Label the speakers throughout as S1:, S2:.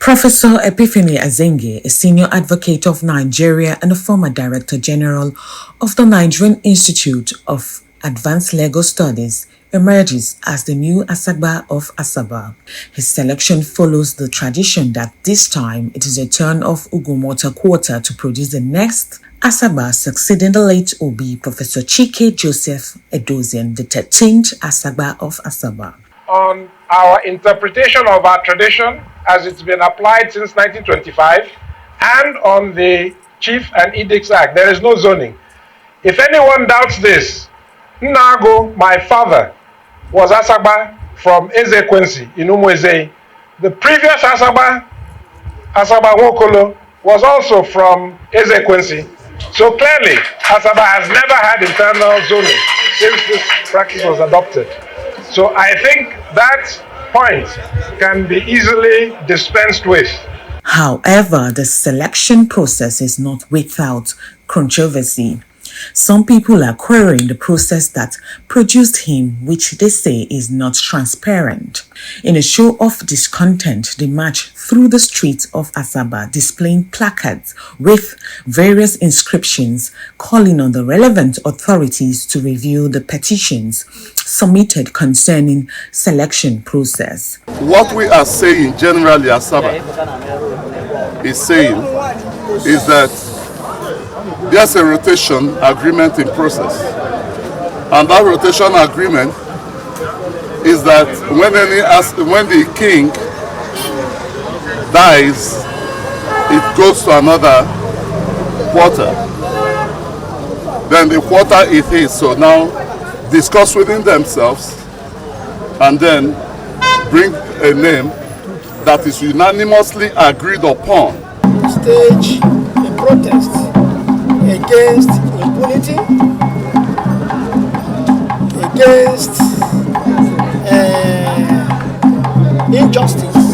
S1: Professor Epiphany Azinge, a senior advocate of Nigeria and a former Director General of the Nigerian Institute of Advanced Legal Studies, emerges as the new Asagba of Asaba. His selection follows the tradition that this time it is a turn of Ugumota Quarter to produce the next Asaba, succeeding the late Obi, Professor Chike Joseph Edozian, the 13th Asagba of Asaba.
S2: On our interpretation of our tradition as it's been applied since 1925 and on the Chief and Edicts Act, there is no zoning. If anyone doubts this, Nnago, my father, was Asagba from Ezekwensi in Umueze. The previous Asaba, Asaba Nwokolo, was also from Ezekwensi. So clearly, Asaba has never had internal zoning since this practice was adopted. So I think that point can be easily dispensed with.
S1: However, the selection process is not without controversy. Some people are querying the process that produced him, which they say is not transparent. In a show of discontent, they march through the streets of Asaba, displaying placards with various inscriptions calling on the relevant authorities to review the petitions submitted concerning selection process.
S3: What we are saying generally, Asaba is saying is that there's a rotation agreement in process, and that rotation agreement is that when the king dies, it goes to another quarter. Then the quarter is his. So now discuss within themselves and then bring a name that is unanimously agreed upon.
S4: Stage a protest against impunity, against injustice.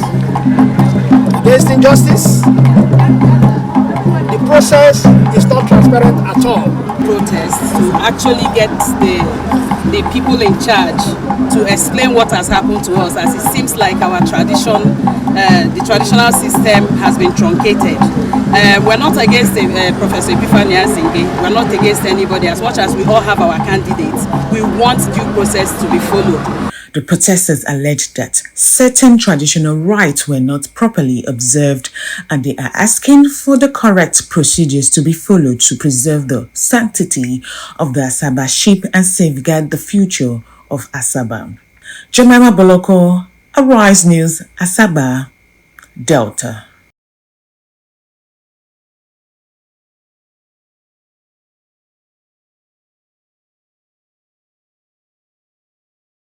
S4: The process is not transparent at all.
S5: Protest to actually get the people in charge to explain what has happened to us, as it seems like our tradition, the traditional system has been truncated. We're not against Professor Epiphany Azinge. We're not against anybody. As much as we all have our candidates, we want due process to be followed.
S1: The protesters alleged that certain traditional rites were not properly observed, and they are asking for the correct procedures to be followed to preserve the sanctity of the Asaba sheep and safeguard the future of Asaba. Jemima Boloko, Arise News, Asaba, Delta.